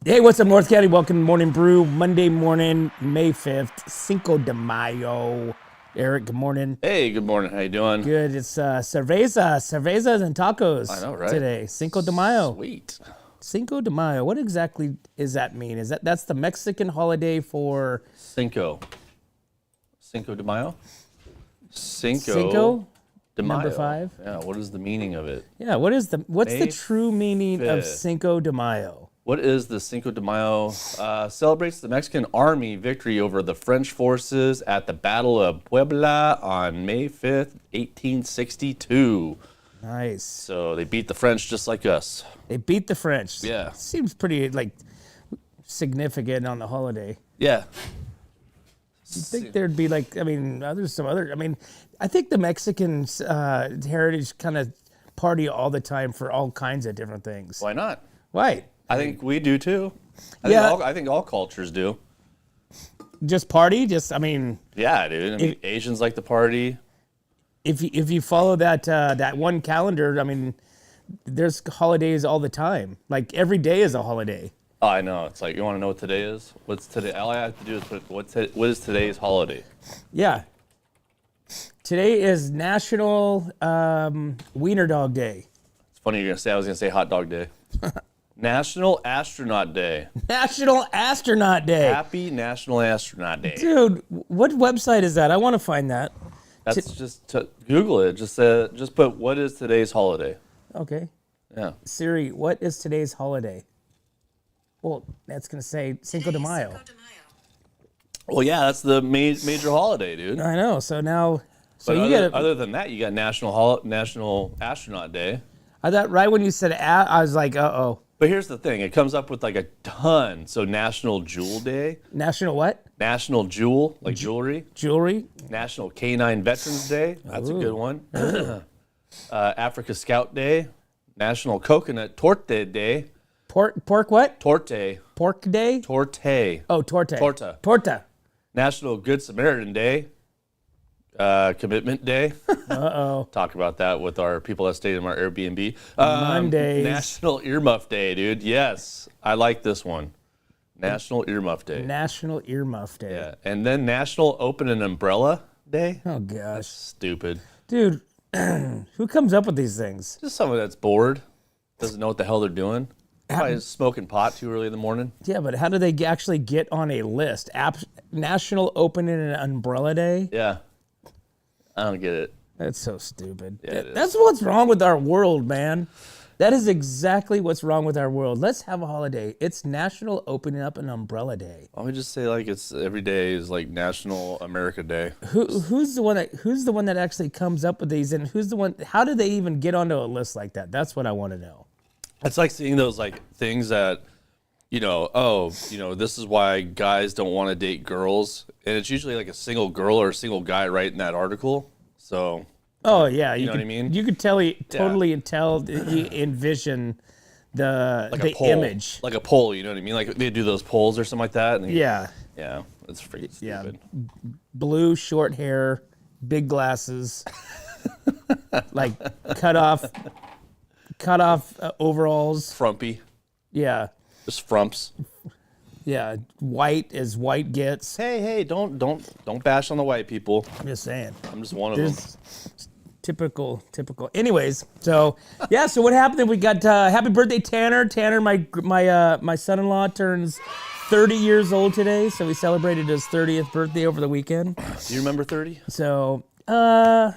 Hey, what's up, North County? Welcome to Morning Brew, Monday morning, May 5th, Cinco de Mayo. Eric, good morning. Hey, good morning. How you doing? Good. It's cervezas and tacos. I know, right? Today, Cinco de Mayo. Sweet. Cinco de Mayo. What exactly does that mean? That's the Mexican holiday for Cinco de Mayo? Cinco de Mayo. Number 5. Yeah, what is the meaning of it? Yeah, what's May the true meaning of 5th. Cinco de Mayo? What is the Cinco de Mayo? Celebrates the Mexican Army victory over the French forces at the Battle of Puebla on May 5th, 1862. Nice. So they beat the French just like us. They beat the French. Yeah. Seems pretty significant on the holiday. Yeah. You'd think there'd be I think the Mexicans heritage kind of party all the time for all kinds of different things. Why not? Right. I think we do too. I think all cultures do. Just party? Yeah, dude. Asians like to party. If you follow that one calendar, there's holidays all the time. Like every day is a holiday. Oh, I know. It's like, you want to know what today is? What's today? All I have to do is put what is today's holiday? Yeah. Today is National Wiener Dog Day. It's funny you're going to say I was going to say hot dog day. National Astronaut Day. National Astronaut Day. Happy National Astronaut Day. Dude, what website is that? I want to find that. That's just Google it. Just put what is today's holiday. Okay. Yeah. Siri, what is today's holiday? Well, that's going to say Cinco de Mayo. Cinco de Mayo. Well, yeah, that's the major holiday, dude. I know. So now, But other than that, you got National Astronaut Day. I thought right when you said I was like, uh-oh. But here's the thing. It comes up with like a ton. So National Jewel Day. National what? National Jewel, like jewelry. Jewelry? National Canine Veterans Day. That's a good one. Africa Scout Day. National Coconut Torte Day. Pork what? Torte. Pork day? Torte. Oh, torte. Torta. Torta. National Good Samaritan Day. Commitment Day. Uh-oh. Talk about that with our people that stayed in our Airbnb. Mondays. National Earmuff Day, dude. Yes, I like this one. National Earmuff Day. National Earmuff Day. Yeah, and then National Open an Umbrella Day. Oh, gosh. Stupid. Dude, who comes up with these things? Just someone that's bored, doesn't know what the hell they're doing. Probably smoking pot too early in the morning. Yeah, but how do they actually get on a list? National Open an Umbrella Day? Yeah. I don't get it. That's so stupid. Yeah, it is. That's what's wrong with our world, man. That is exactly what's wrong with our world. Let's have a holiday. It's National Opening Up an Umbrella Day. Why don't we just say like it's every day is like National America Day? Who's the one that actually comes up with these, and who's the one? How do they even get onto a list like that? That's what I want to know. It's like seeing those like things that, this is why guys don't want to date girls, and it's usually like a single girl or a single guy writing that article. So. Oh yeah, You know what I mean? You could totally envision the poll, image. like a poll. You know what I mean? Like they do those polls or something like that. And Yeah, it's freaking yeah. stupid. Blue, short hair, big glasses, like cut off overalls. Frumpy, Yeah, just frumps. yeah. White as white gets. Hey, don't bash on the white people. I'm just saying. I'm just one of them. Typical. Anyways, so yeah. So what happened? We got happy birthday, Tanner. Tanner, my son-in-law turns 30 years old today. So we celebrated his 30th birthday over the weekend. Do you remember 30? So no.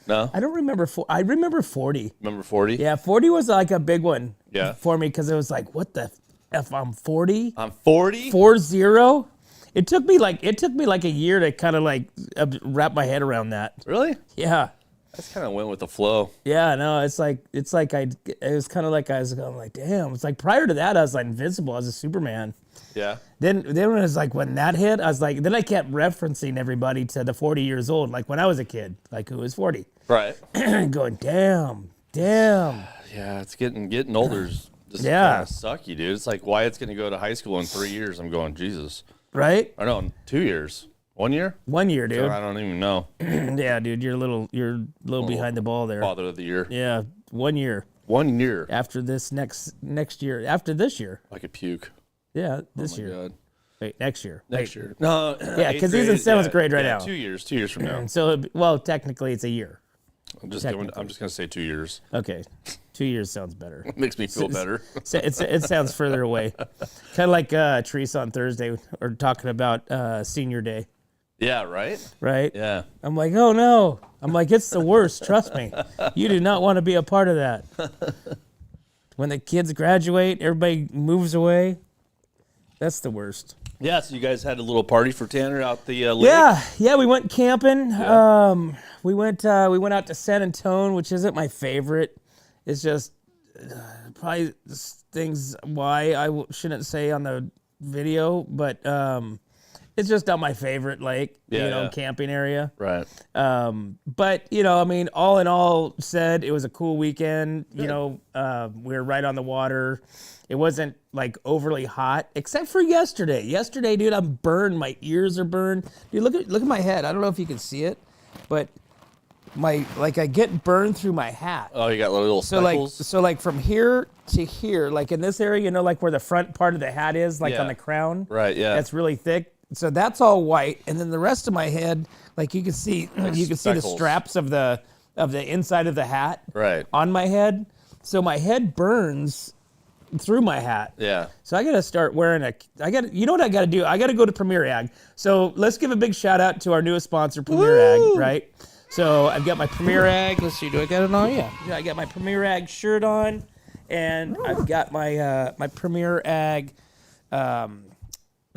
No. I don't remember. I remember 40. Remember 40? Yeah, 40 was like a big one. Yeah. For me, because it was like, what the f? I'm 40. I'm 40. 40. It took me like a year to kind of like wrap my head around that. Really? Yeah. I just kind of went with the flow. Yeah. No, it was kind of like I was going like, damn. It's like prior to that, I was like invincible. I was a Superman. Yeah. Then when it was like when that hit, I was like, then I kept referencing everybody to the 40 years old, like when I was a kid, like who was 40. Right. Going, damn. Yeah, it's getting older. Just Yeah. kind of sucky, dude. It's like Wyatt's going to go to high school in 3 years. I'm going, Jesus. Right? Or no, 2 years. 1 year? 1 year, dude. I don't even know. Yeah, dude, you're a little behind the ball there. Father of the year. Yeah, 1 year. 1 year. After this next year. After this year. I could puke. Yeah, this Oh my year. God. Wait, next year. Next year. No. Yeah, because he's in 7th grade right now. 2 years. 2 years from now. So, well, technically it's a year. I'm just gonna say 2 years. Okay, 2 years sounds better. Makes me feel better. It sounds further away. Kind of like Teresa on Thursday, or talking about senior day. Yeah. Right. Right. Yeah. I'm like, oh no. I'm like, it's the worst. Trust me. You do not want to be a part of that. When the kids graduate, everybody moves away. That's the worst. Yeah. So you guys had a little party for Tanner out the lake. Yeah. We went camping. Yeah. We went out to San Antonio, which isn't my favorite. It's just probably things why I shouldn't say on the video, but it's just not my favorite lake, camping area. Right. But I mean, all in all said, it was a cool weekend. We were right on the water. It wasn't like overly hot, except for yesterday. Yesterday, dude, I'm burned. My ears are burned. Dude, look at my head. I don't know if you can see it, but I get burned through my hat. Oh, you got little speckles? So from here to here, like in this area, like where the front part of the hat is, like on the crown. Right, yeah. That's really thick. So that's all white, and then the rest of my head, like you can see the straps of the inside of the hat on my head. So my head burns through my hat. Yeah. So I got to start wearing you know what I got to do? I got to go to Premier Ag. So let's give a big shout out to our newest sponsor, Premier Ag, right? So I've got my Premier Ag. Let's see, do I got it on? Yeah. I got my Premier Ag shirt on, and I've got my my Premier Ag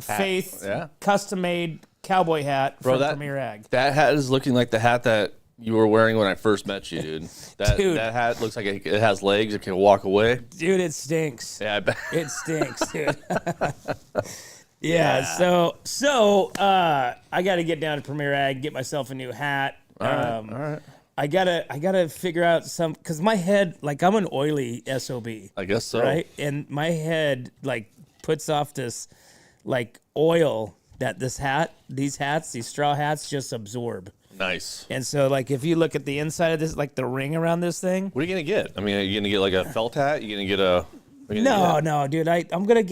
Faith custom-made cowboy hat from Premier Ag. That hat is looking like the hat that you were wearing when I first met you, dude. That hat looks like it has legs. It can walk away. Dude, it stinks. Yeah, I bet. It stinks, dude. Yeah. So I got to get down to Premier Ag, get myself a new hat. All right. I gotta figure out because my head, like I'm an oily SOB. I guess so. Right, and my head like puts off this like oil that these straw hats just absorb. Nice. And so like if you look at the inside of this, like the ring around this thing. What are you gonna get? I mean, are you gonna get like a felt hat? You gonna get a? No, dude. I'm gonna.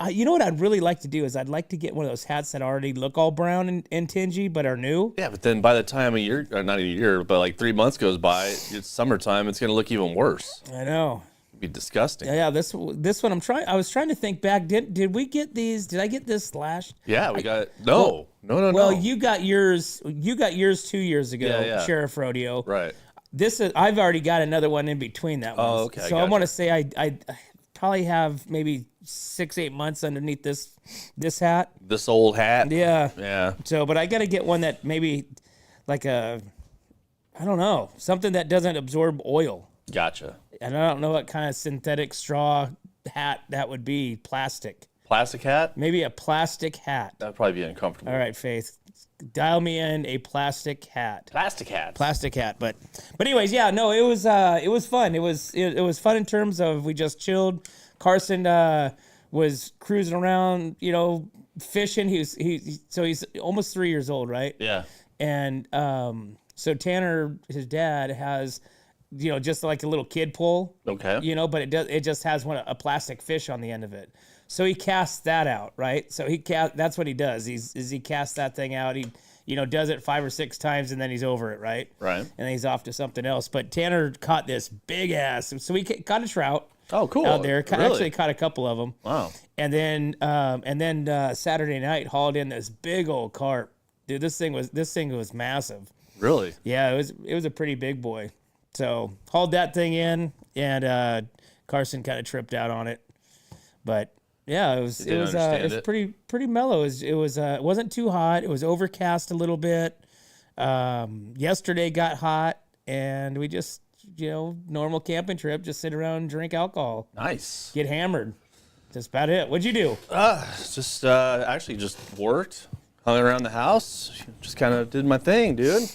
You know what I'd really like to do is I'd like to get one of those hats that already look all brown and tingy, but are new. Yeah, but then by the time not a year, but like 3 months goes by, it's summertime. It's gonna look even worse. I know. It'd be disgusting. Yeah. This one I was trying to think back. Did we get these? Did I get this last? Yeah, we got no. Well, you got yours. You got yours 2 years ago. Yeah. Sheriff Rodeo. Right. I've already got another one in between that one. Oh, okay. So I want to say I probably have maybe 6-8 months underneath this hat. This old hat. Yeah. Yeah. So, but I got to get one that maybe like I don't know, something that doesn't absorb oil. Gotcha. And I don't know what kind of synthetic straw hat that would be. Plastic. Plastic hat? Maybe a plastic hat. That'd probably be uncomfortable. All right, Faith. Dial me in a plastic hat. Plastic hat. But anyways, yeah, no, it was fun. It was fun in terms of we just chilled. Carson was cruising around, fishing. He's almost 3 years old, right? Yeah. And so Tanner, his dad, has just like a little kid pole. Okay. But it just has a plastic fish on the end of it. So he casts that out, right? So that's what he does. He casts that thing out. He, does it 5 or 6 times and then he's over it, right? Right. And then he's off to something else. But Tanner caught this big ass. So he caught a trout. Oh, cool. Out there. Really? Actually caught a couple of them. Wow. And then Saturday night hauled in this big old carp. Dude, this thing was massive. Really? Yeah, it was a pretty big boy. So hauled that thing in, and Carson kind of tripped out on it. But yeah, it was pretty mellow. It wasn't too hot. It was overcast a little bit. Yesterday got hot, and we just normal camping trip, just sit around and drink alcohol. Nice. Get hammered. That's about it. What'd you do? Just actually just worked, hung around the house, just kind of did my thing, dude.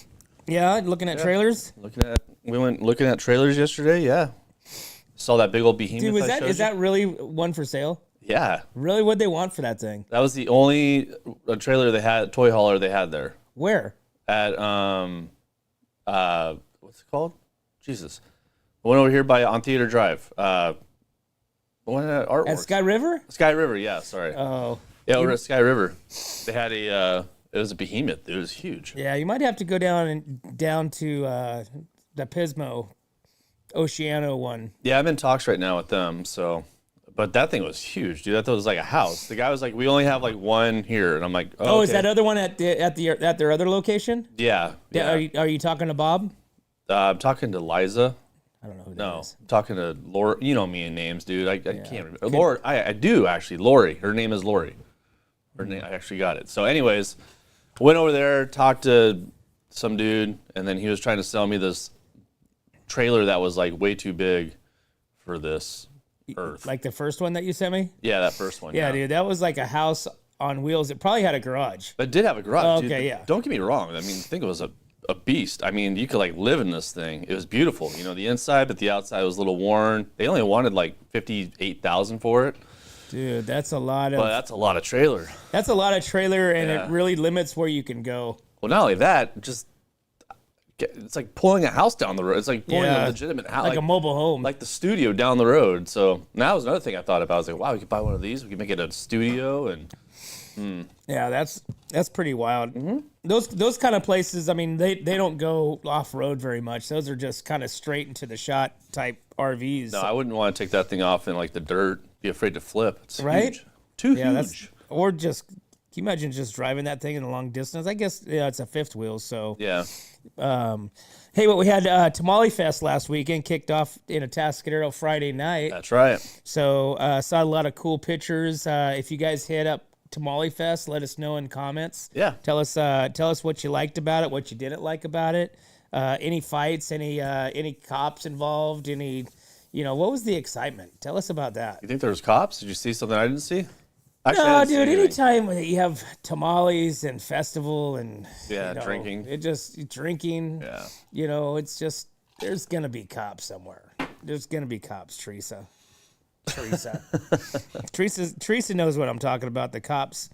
Yeah, looking at trailers. We went looking at trailers yesterday. Yeah, saw that big old behemoth. Dude, is that really one for sale? Yeah. Really, what'd they want for that thing? That was the only trailer they had, toy hauler they had there. Where? At what's it called? Jesus, I went over here on Theater Drive. What artwork? At Sky River? Sky River, yeah, sorry. Oh. Yeah, over at Sky River. They had it was a behemoth. It was huge. Yeah, you might have to go down to the Pismo Oceano one. Yeah, I'm in talks right now with them, so. But that thing was huge, dude. That thing was like a house. The guy was like, we only have like one here. And I'm like, oh, is that other one at their other location? Yeah. Are you talking to Bob? I'm talking to Liza. I don't know who that is. I'm talking to Lori. You know me and names, dude. I can't remember. Lori, I do actually. Lori. Her name is Lori. Her name, I actually got it. So anyways, went over there, talked to some dude, and then he was trying to sell me this trailer that was like way too big for this earth. Like the first one that you sent me? Yeah, that first one. Yeah, dude. That was like a house on wheels. It probably had a garage. But it did have a garage, okay, dude. yeah. Don't get me wrong. I mean, I think it was a beast. I mean, you could like live in this thing. It was beautiful. You know, the inside, but the outside was a little worn. They only wanted like $58,000 for it. Dude, that's a lot of. But that's a lot of trailer. That's a lot of trailer, and it really limits where you can go. Well, not only that, it's like pulling a house down the road. It's like pulling a legitimate house, like a mobile home, like the studio down the road. So that was another thing I thought about. I was like, wow, we could buy one of these. We could make it a studio, and yeah, that's pretty wild. Mm-hmm. Those kind of places. I mean, they don't go off road very much. Those are just kind of straight into the shot type RVs. No, I wouldn't want to take that thing off in like the dirt. Be afraid to flip. It's right? Huge. Too huge. Or just, can you imagine just driving that thing in a long distance? I guess it's a fifth wheel, so. Yeah. Hey, but we had Tamale Fest last weekend, kicked off in Atascadero Friday night. That's right. So saw a lot of cool pictures. If you guys hit up Tamale Fest, let us know in comments. Yeah. Tell us what you liked about it, what you didn't like about it. Any fights, any cops involved, what was the excitement? Tell us about that. You think there was cops? Did you see something I didn't see? Actually, No, dude. Anytime you have tamales and festival and drinking, drinking. Yeah. It's just there's gonna be cops somewhere. There's gonna be cops, Teresa. Teresa knows what I'm talking about. The cops.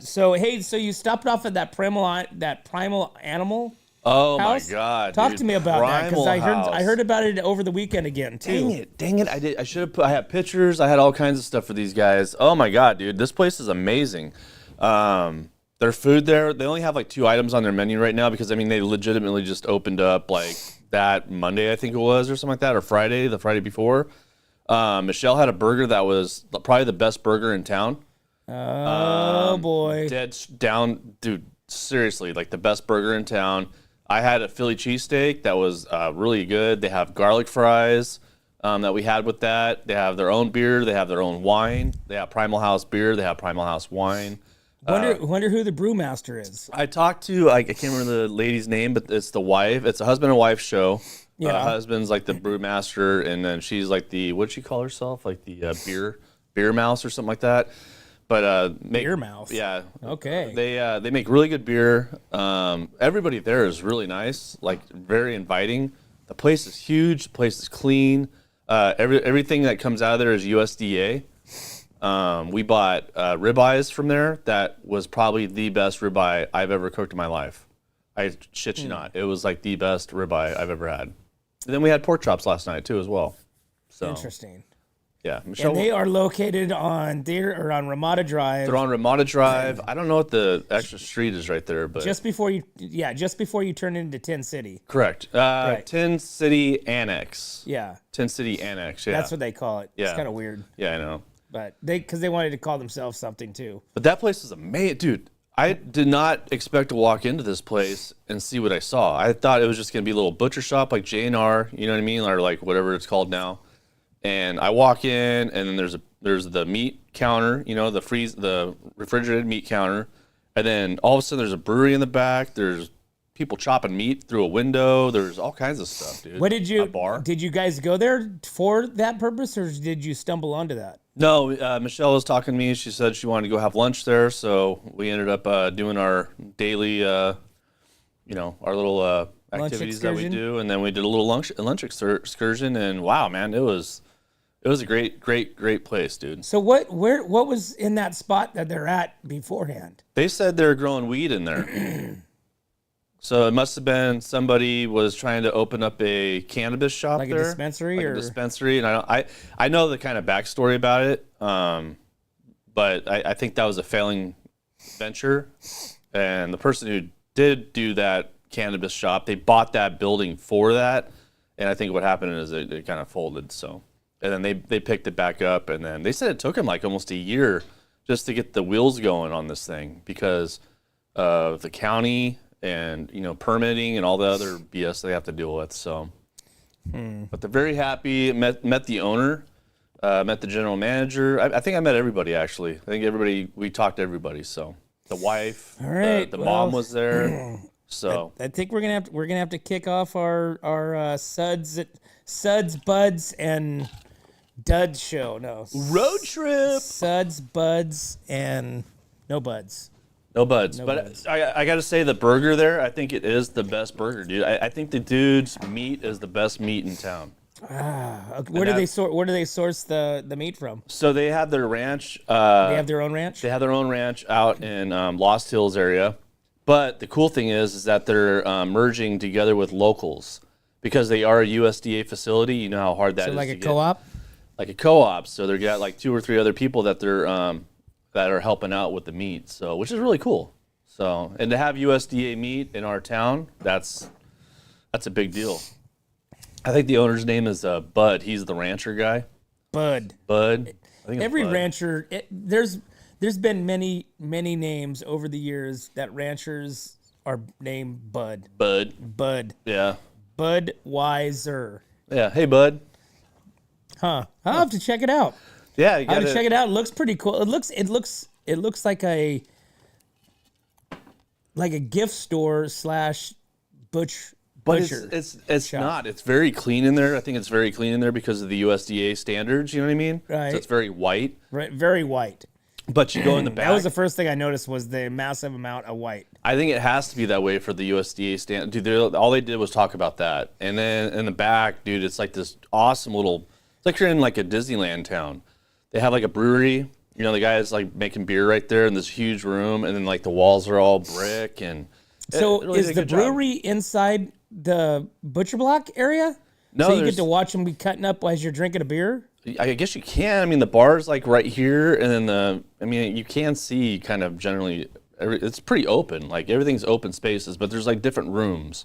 So you stopped off at that primal animal. Oh house? My God! Talk dude. to me about that because I heard about it over the weekend again too. Dang it! I should have put. I had pictures. I had all kinds of stuff for these guys. Oh my God, dude! This place is amazing. Their food there. They only have like 2 items on their menu right now because they legitimately just opened up like that Monday, I think it was, or something like that, or Friday, the Friday before. Michelle had a burger that was probably the best burger in town. Oh boy! Dead down, dude. Seriously, like the best burger in town. I had a Philly cheesesteak that was really good. They have garlic fries that we had with that. They have their own beer. They have their own wine. They have Primal House beer. They have Primal House wine. Wonder who the brewmaster is. I talked to, I can't remember the lady's name, but it's the wife. It's a husband and wife show. Yeah. Husband's like the brewmaster, and then she's like the, what'd she call herself? Like the beer mouse or something like that. But beer mouth. Yeah. Okay. They make really good beer. Everybody there is really nice, like very inviting. The place is huge. The place is clean. Everything that comes out of there is USDA. We bought ribeyes from there. That was probably the best ribeye I've ever cooked in my life. I shit you not. It was like the best ribeye I've ever had. And then we had pork chops last night too, as well. So interesting. Yeah, Michelle. And they are located on Ramada Drive. They're on Ramada Drive. I don't know what the extra street is right there, but just before you turn into Tin City. Correct. Right. Tin City Annex. Yeah. Tin City Annex. Yeah. That's what they call it. Yeah. It's kind of weird. Yeah, I know. But because they wanted to call themselves something too. But that place is amazing, dude. I did not expect to walk into this place and see what I saw. I thought it was just gonna be a little butcher shop like J&R, you know what I mean, or like whatever it's called now. And I walk in, and then there's the meat counter, the refrigerated meat counter, and then all of a sudden there's a brewery in the back. There's people chopping meat through a window. There's all kinds of stuff, dude. A bar. Did you guys go there for that purpose, or did you stumble onto that? No, Michelle was talking to me. She said she wanted to go have lunch there, so we ended up doing our daily, our little activities that we do, and then we did a little lunch excursion, and wow, man, it was a great place, dude. So what was in that spot that they're at beforehand? They said they're growing weed in there. So it must have been somebody was trying to open up a cannabis shop Like there, a dispensary, like or a dispensary. And I know the kind of backstory about it, but I think that was a failing venture. And the person who did do that cannabis shop, they bought that building for that. And I think what happened is it kind of folded. So, and then they picked it back up, and then they said it took them like almost a year just to get the wheels going on this thing because of the county and permitting and all the other BS they have to deal with. So, but they're very happy. Met the owner, met the general manager. I think I met everybody actually. I think we talked to everybody. So the wife, all right, the mom was there. So I think we're gonna have to kick off our Suds, Buds, and Duds show. No, road trip. Suds, Buds, and no Buds. No buds. No But buds. I got to say, the burger there, I think it is the best burger, dude. I think the dude's meat is the best meat in town. Where do they source the meat from? So they have their ranch. They have their own ranch? They have their own ranch out in Lost Hills area. But the cool thing is that they're merging together with locals because they are a USDA facility. You know how hard that is like to a get. co-op? Like a co-op. So they've got like 2 or 3 other people that they're that are helping out with the meat, so which is really cool. So, and to have USDA meat in our town, that's a big deal. I think the owner's name is Bud. He's the rancher guy. Bud. I think it's Every Bud. rancher, there's been many names over the years that ranchers are named Bud. Bud. Yeah. Budweiser. Yeah. Hey, Bud. Huh. I'll have to check it out. Yeah, you I got would check it out. It looks pretty cool. It looks like a gift store / butcher. But it's shop. not. It's very clean in there. I think it's very clean in there because of the USDA standards. You know what I mean? Right. So it's very white. Right, very white. But you go in the back. That was the first thing I noticed was the massive amount of white. I think it has to be that way for the USDA stand. Dude, all they did was talk about that. And then in the back, dude, it's like this awesome little. It's like you're in like a Disneyland town. They have like a brewery. The guy's like making beer right there in this huge room, and then like the walls are all brick. And So really is did a the good job. brewery inside the butcher block area? No, so you get there's- to watch them be cutting up as you're drinking a beer? I guess you can. I mean, the bar's like right here, and then you can see kind of generally. It's pretty open. Like everything's open spaces, but there's like different rooms.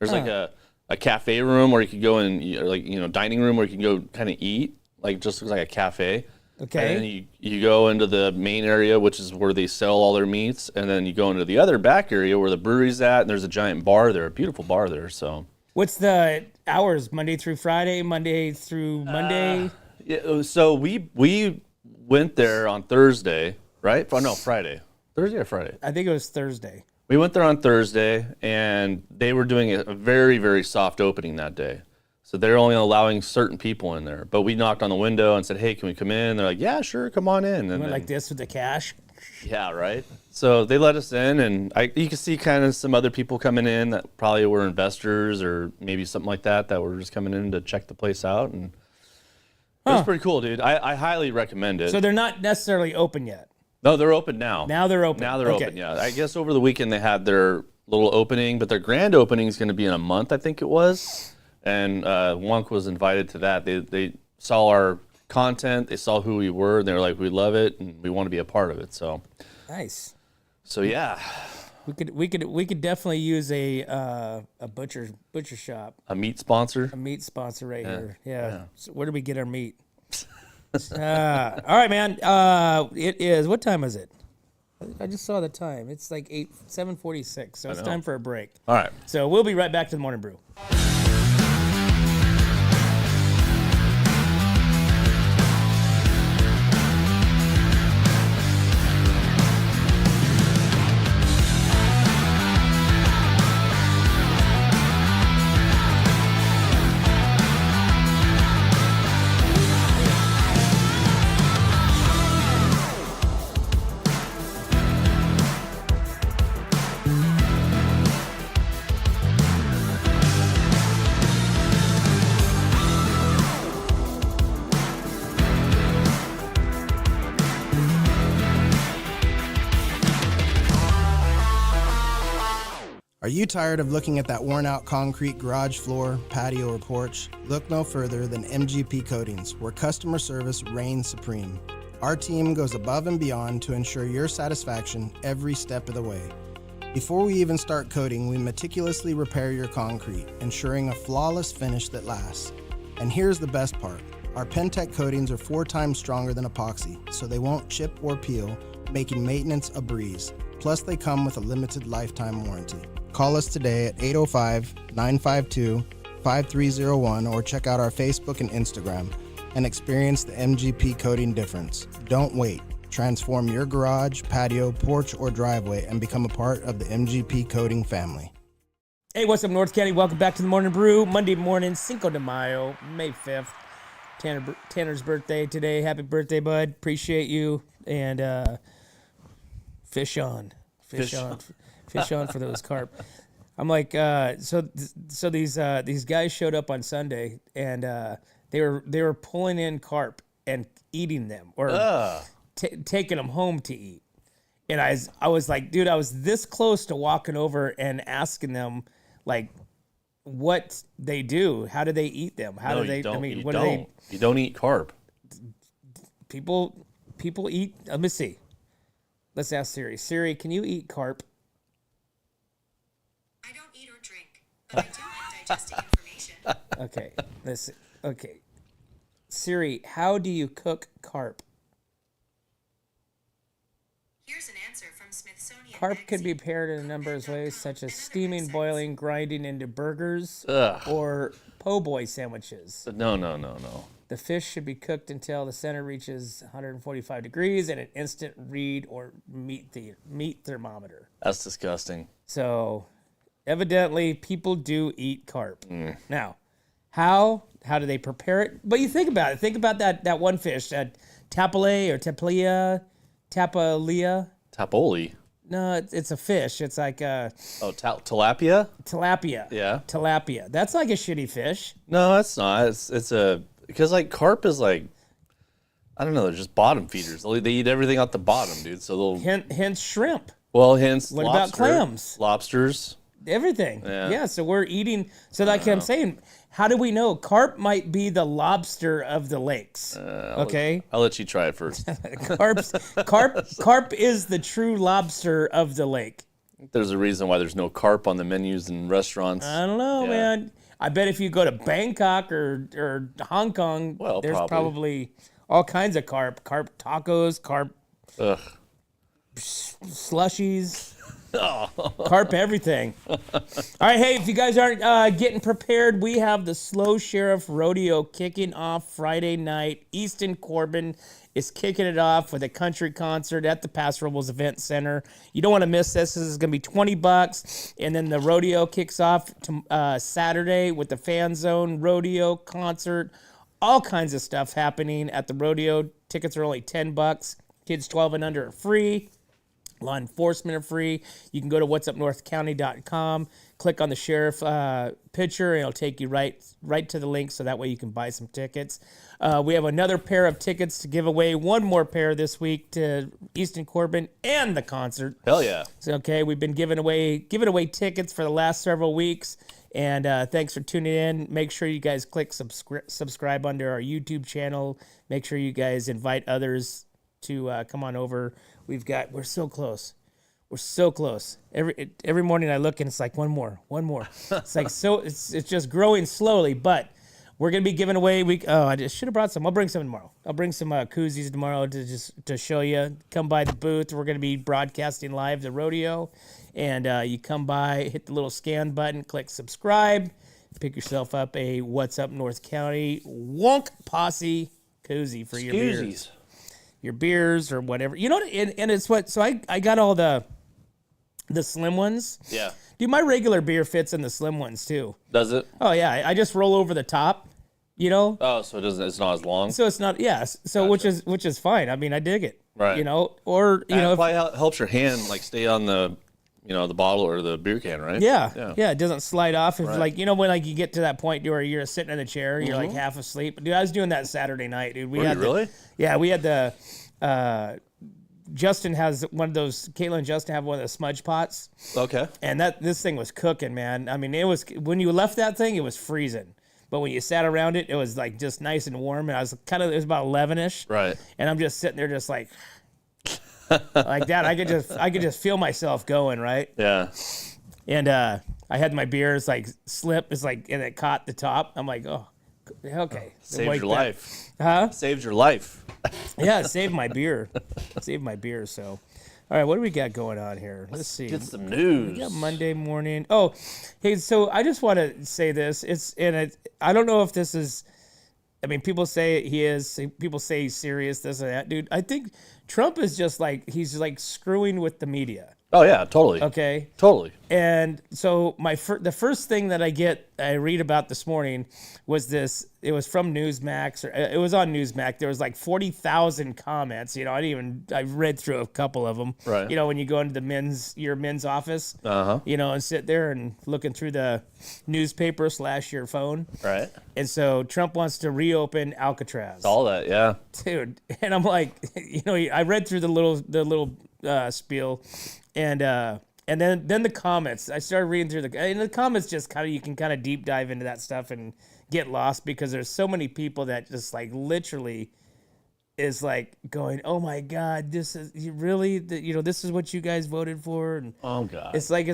There's like a cafe room where you could go in, dining room where you can go kind of eat. Like just looks like a cafe. Okay. And then you go into the main area, which is where they sell all their meats, and then you go into the other back area where the brewery's at, and there's a giant bar there, a beautiful bar there. So. What's the hours? Monday through Friday? Monday through Monday? Yeah. So we went there on Thursday, right? Oh, no, Friday. Thursday or Friday? I think it was Thursday. We went there on Thursday, and they were doing a very, very soft opening that day. So they're only allowing certain people in there. But we knocked on the window and said, hey, can we come in? They're like, yeah, sure, come on in. And Went then, like this with the cash. yeah, right. So they let us in, and you can see kind of some other people coming in that probably were investors or maybe something like that were just coming in to check the place out. And it was pretty cool, dude. I highly recommend it. So they're not necessarily open yet. No, they're open now. Now they're open. Now they're Okay. open, yeah. I guess over the weekend they had their little opening, but their grand opening is going to be in a month, I think it was. And Wonk was invited to that. They saw our content, they saw who we were, and they were like, we love it, and we want to be a part of it. So, Nice. so yeah, We could definitely use a butcher shop, a meat sponsor. a meat sponsor right here. Yeah. So where do we get our meat? All right, man. It is. What time is it? I just saw the time. It's like 7:46. So it's time for a break. All right. So we'll be right back to the morning brew. Are you tired of looking at that worn-out concrete garage floor, patio, or porch? Look no further than MGP Coatings, where customer service reigns supreme. Our team goes above and beyond to ensure your satisfaction every step of the way. Before we even start coating, we meticulously repair your concrete, ensuring a flawless finish that lasts. And here's the best part. Our Pentec coatings are 4 times stronger than epoxy, so they won't chip or peel, making maintenance a breeze. Plus, they come with a limited lifetime warranty. Call us today at 805-952-5301 or check out our Facebook and Instagram and experience the MGP coating difference. Don't wait. Transform your garage, patio, porch, or driveway and become a part of the MGP coating family. Hey, what's up, North County? Welcome back to the Morning Brew. Monday morning, Cinco de Mayo, May 5th. Tanner's birthday today. Happy birthday, bud. Appreciate you. And fish on for those carp. I'm like, so these guys showed up on Sunday, and they were pulling in carp and eating them, or taking them home to eat. And I was like, dude, I was this close to walking over and asking them, like, what they do. How do they eat them? How do they? Don't, I mean, what do they? You don't eat carp. People eat. Let me see. Let's ask Siri. Siri, can you eat carp? I don't eat or drink, but I do like digesting information. Okay. Siri, how do you cook carp? Here's an answer from Smithsonian Carp can be Magazine. prepared in a number of ways, such as steaming, boiling, grinding into burgers, Ugh. or po' boy sandwiches. No. The fish should be cooked until the center reaches 145 degrees and an instant read or meat thermometer. That's disgusting. So, evidently, people do eat carp. Now, how do they prepare it? But you think about it. Think about that one fish, that tapale. Tapoli. No, it's a fish. It's like Tilapia? tilapia. Yeah. Tilapia. That's like a shitty fish. No, that's not. Because like carp is like, I don't know, they're just bottom feeders. They eat everything out the bottom, dude. So they'll Hence shrimp. hence What lobster, about clams? lobsters. Everything. Yeah. So we're eating. So like I'm saying, how do we know? Carp might be the lobster of the lakes. Okay. I'll let you try it first. Carp is the true lobster of the lake. There's a reason why there's no carp on the menus in restaurants. I don't know, Yeah. man. I bet if you go to Bangkok or Hong Kong, Well, there's probably. probably all kinds of carp. Carp tacos, carp Ugh. slushies, carp everything. All right, hey, if you guys aren't getting prepared, we have the Slow Sheriff Rodeo kicking off Friday night. Easton Corbin is kicking it off with a country concert at the Paso Robles Event Center. You don't want to miss this. This is going to be $20, and then the rodeo kicks off Saturday with the Fan Zone Rodeo concert. All kinds of stuff happening at the rodeo. Tickets are only $10. Kids 12 and under are free. Law enforcement are free. You can go to whatsupnorthcounty.com, click on the sheriff picture, and it'll take you right to the link, so that way you can buy some tickets. We have another pair of tickets to give away. One more pair this week to Easton Corbin and the concert. Hell yeah. So, okay, we've been giving away tickets for the last several weeks, and thanks for tuning in. Make sure you guys click subscribe under our YouTube channel. Make sure you guys invite others to come on over. We're so close. We're so close. Every morning I look and it's like one more. It's like it's just growing slowly, but we're gonna be giving away. I just should have brought some. I'll bring some tomorrow. I'll bring some koozies tomorrow to show you. Come by the booth. We're gonna be broadcasting live the rodeo, and you come by, hit the little scan button, click subscribe, pick yourself up a What's Up North County Wonk Posse koozie for your beers. Your beers or whatever, you know, and it's what. So I got all the slim ones. Yeah. Dude, my regular beer fits in the slim ones too. Does it? Oh yeah, I just roll over the top, you know. Oh, so it's not as long. So it's not, yes. So Gotcha. which is fine. I mean, I dig it. Right. You know, or you That know, probably helps your hand like stay on the, the bottle or the beer can, right? yeah, it doesn't slide off. If Right. like when like you get to that point where you're sitting in the chair, you're like half asleep. Dude, I was doing that Saturday night, dude. We had really? Yeah, we had the Justin has one of those. Caitlin and Justin have one of the smudge pots, Okay. and this thing was cooking, man. I mean, it was when you left that thing, it was freezing, but when you sat around it, it was like just nice and warm. And it was about 11ish, Right. and I'm just sitting there, just like like that. I could just feel myself going, right. Yeah. And I had my beer. It's like slip. It's like, and it caught the top. I'm like, oh, okay. Saved Like your that. life. Huh? Saved your life. Yeah, it saved my beer. Saved my beer. So, all right, what do we got going on here? Let's see. Get some news. We got Monday morning. Oh, hey, so I just want to say this. I don't know if this is. I mean, people say he is. People say he's serious. This and that, dude. I think Trump is just like he's like screwing with the media. Oh yeah, totally. Okay. Totally. And so the first thing that I read about this morning was this. It was from Newsmax, or it was on Newsmax. There was like 40,000 comments. You know, I read through a couple of them. Right. You know, when you go into your men's office, you know, and sit there and looking through the newspaper / your phone. Right. And so Trump wants to reopen Alcatraz. All that, yeah. Dude, and I'm like, you know, I read through the little spiel, and then the comments. I started reading through the comments. Just kind of, you can kind of deep dive into that stuff and get lost, because there's so many people that just like literally is like going, oh my God, this is really, you know, this is what you guys voted for. And Oh God. it's like,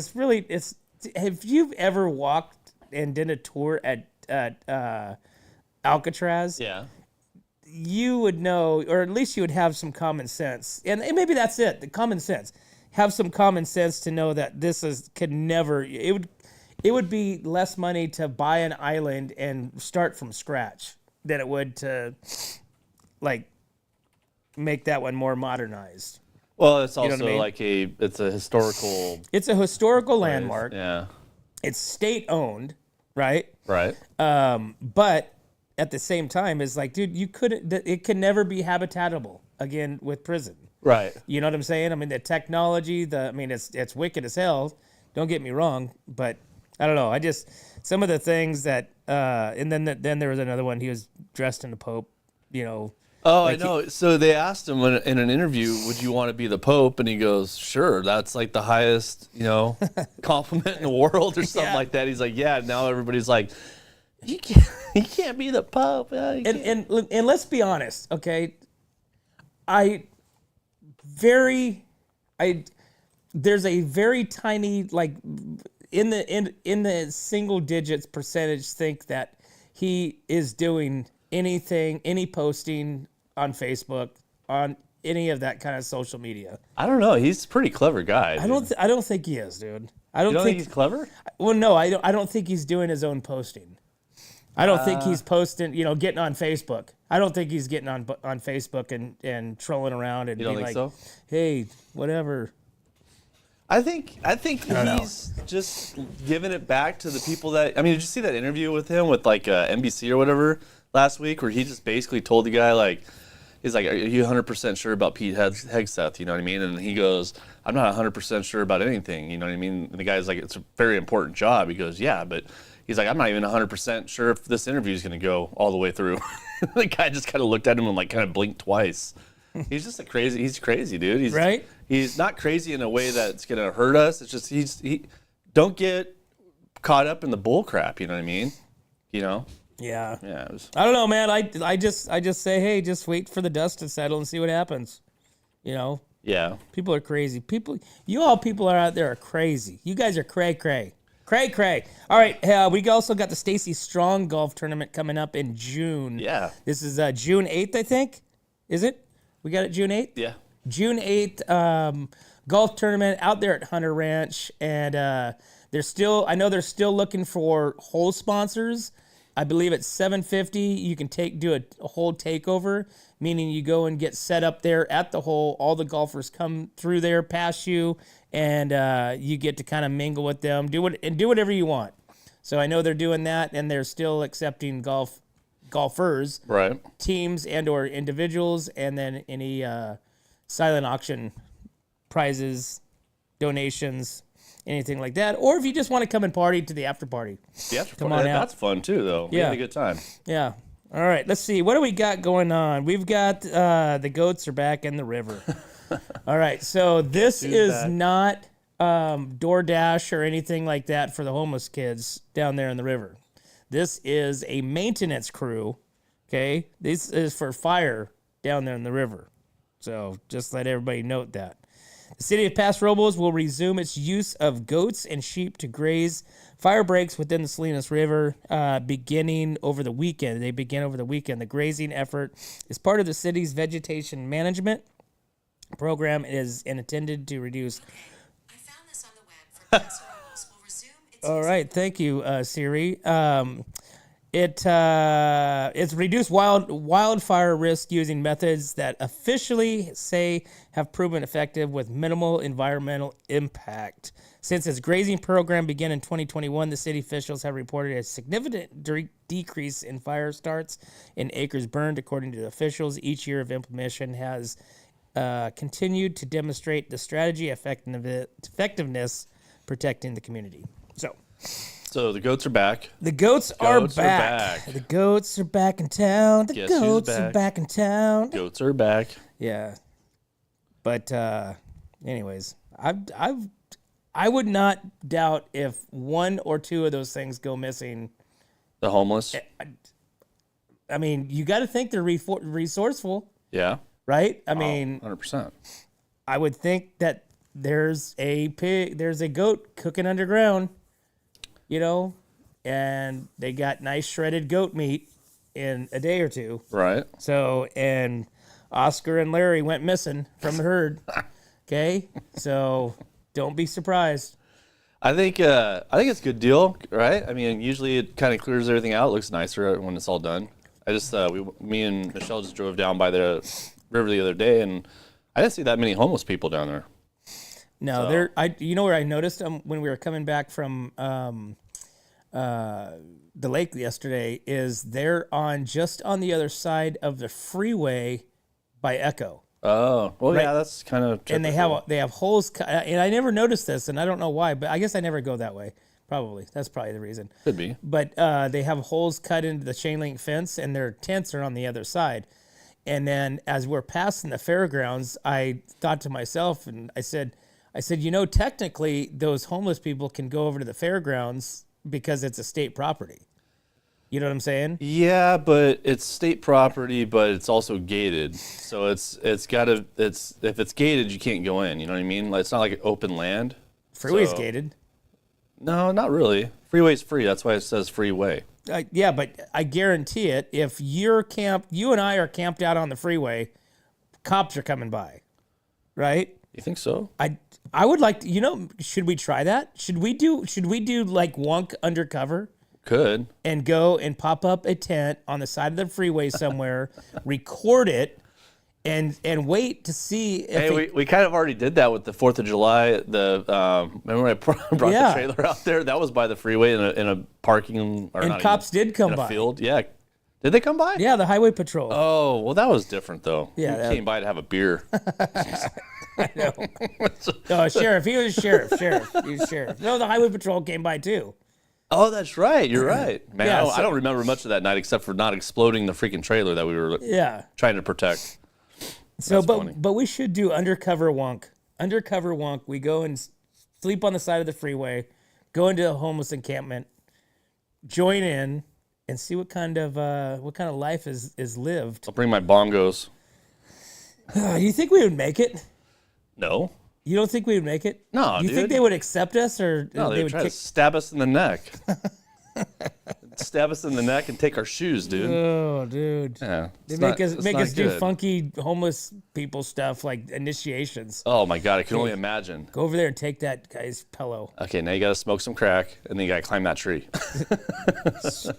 have you ever walked and did a tour at Alcatraz? Yeah. You would know, or at least you would have some common sense. And maybe that's it, the common sense. Have some common sense to know that it would be less money to buy an island and start from scratch than it would to like make that one more modernized. Well, it's also know what I mean? like it's a historical. It's a historical landmark. Yeah. It's state owned, right? Right. But at the same time, it's like, dude, it can never be habitable again with prison. Right. You know what I'm saying? I mean, the technology, it's wicked as hell. Don't get me wrong, but I don't know. Some of the things that, and then there was another one. He was dressed in the Pope, you know. Oh, I know. So they asked him in an interview, "Would you want to be the Pope?" And he goes, "Sure. That's like the highest, you know, compliment in the world, or something Yeah. like that." He's like, "Yeah." Now everybody's like, "You can't be the Pope." You can't." And let's be honest, okay? There's a very tiny, like, in the single digits percentage think that he is doing any posting on Facebook, on any of that kind of social media. I don't know. He's a pretty clever guy. Dude. I don't think he is, dude. I You don't don't think think he's clever? Well, no, I don't think he's doing his own posting. I don't think he's posting, you know, getting on Facebook. I don't think he's getting on Facebook and trolling around and You don't being think like, so? hey, whatever. I think he's just giving it back to the people that. I mean, did you see that interview with him with like NBC or whatever last week, where he just basically told the guy like, he's like, "Are you 100% sure about Pete Hegseth?" You know what I mean? And he goes, "I'm not 100% sure about anything." You know what I mean? And the guy's like, "It's a very important job." He goes, "Yeah, but." He's like, "I'm not even 100% sure if this interview is going to go all the way through." The guy just kind of looked at him and like kind of blinked twice. He's just he's crazy, dude. Right? He's not crazy in a way that's going to hurt us. It's just he don't get caught up in the bull crap, you know what I mean? You know? Yeah. Yeah. I don't know, man. I just say, hey, just wait for the dust to settle and see what happens. You know? Yeah. People are crazy. You are out there are crazy. You guys are cray. All right, we also got the Stacy Strong golf tournament coming up in June. Yeah. This is June 8th, I think. Is it? We got it June 8th? Yeah. June 8th, golf tournament out there at Hunter Ranch. And I know they're still looking for hole sponsors. I believe it's $750. You can do a whole takeover, meaning you go and get set up there at the hole. All the golfers come through there, past you, and you get to kind of mingle with them, do whatever you want. So I know they're doing that, and they're still accepting golfers, Right. teams and/or individuals, and then any silent auction prizes, donations, anything like that. Or if you just want to come and party to the after party. Yeah. Come on out. That's fun too, though. We Yeah. had a good time. Yeah. All right. Let's see. What do we got going on? We've got the goats are back in the river. All right, so this Who's is back? not DoorDash or anything like that for the homeless kids down there in the river. This is a maintenance crew, okay? This is for fire down there in the river. So just let everybody note that. The city of Paso Robles will resume its use of goats and sheep to graze fire breaks within the Salinas River beginning over the weekend. They begin over the weekend. The grazing effort is part of the city's vegetation management program. It is intended to reduce. I found this on the web for Paso Robles will resume its All right, thank you, Siri. It's reduced wildfire risk using methods that officially say have proven effective with minimal environmental impact. Since its grazing program began in 2021, the city officials have reported a significant decrease in fire starts and acres burned. According to the officials, each year of implementation has continued to demonstrate the strategy effectiveness protecting the community. So the goats are back. The goats are Goats are back. back. The goats are back in town. The Guess who's goats are back? back in town. Goats are back. Yeah. But anyways, I would not doubt if one or two of those things go missing. The homeless. I mean, you got to think they're resourceful, Yeah. right? I mean, 100%. I would think that there's a goat cooking underground, you know, and they got nice shredded goat meat in a day or two. Right. So, and Oscar and Larry went missing from the herd. Okay, so don't be surprised. I think it's a good deal, right? I mean, usually it kind of clears everything out. It looks nicer when it's all done. I just me and Michelle just drove down by the river the other day, and I didn't see that many homeless people down there. No, you know where I noticed them when we were coming back from the lake yesterday is they're just on the other side of the freeway by Echo. Oh, well, Right. yeah, that's kind of typical. And they have holes cut, and I never noticed this, and I don't know why, but I guess I never go that way. Probably that's probably the reason. Could be. But they have holes cut into the chain link fence, and their tents are on the other side. And then as we're passing the fairgrounds, I thought to myself, and I said, you know, technically those homeless people can go over to the fairgrounds because it's a state property. You know what I'm saying? Yeah, but it's state property, but it's also gated. So if it's gated, you can't go in. You know what I mean? Like, it's not like open land. Freeway's So- gated. No, not really. Freeway's free. That's why it says freeway. Yeah, but I guarantee it. If you and I are camped out on the freeway, cops are coming by, right? You think so? I would like to, you know, should we try that? Should we do like Wonk undercover Could. and go and pop up a tent on the side of the freeway somewhere, record it, and wait to see if Hey, we kind of already did that with the 4th of July. Remember I brought Yeah. the trailer out there? That was by the freeway in a parking. Or and not cops even, did come in by. a field. Yeah. Did they come by? Yeah, the highway patrol. Oh, well, that was different though. Yeah, He that- came by to have a beer. Sheriff. He was sheriff. He was sheriff. No, the highway patrol came by too. Oh, that's right. You're right, man. Yeah, I don't remember much of that night except for not exploding the freaking trailer that we were Yeah. trying to protect. So, That's funny. but we should do undercover Wonk. Undercover Wonk. We go and sleep on the side of the freeway, go into a homeless encampment, join in, and see what kind of life is lived. I'll bring my bongos. You think we would make it? No. You don't think we would make it? No, You think dude. they would accept us, or No, they would try kick? to stab us in the neck. Stab us in the neck and take our shoes, dude. Oh, dude. Yeah, They it's make not- us it's make not us do good. funky homeless people stuff like initiations. Oh my god, I can only imagine. Go over there and take that guy's pillow. Okay, now you gotta smoke some crack, and then you gotta climb that tree.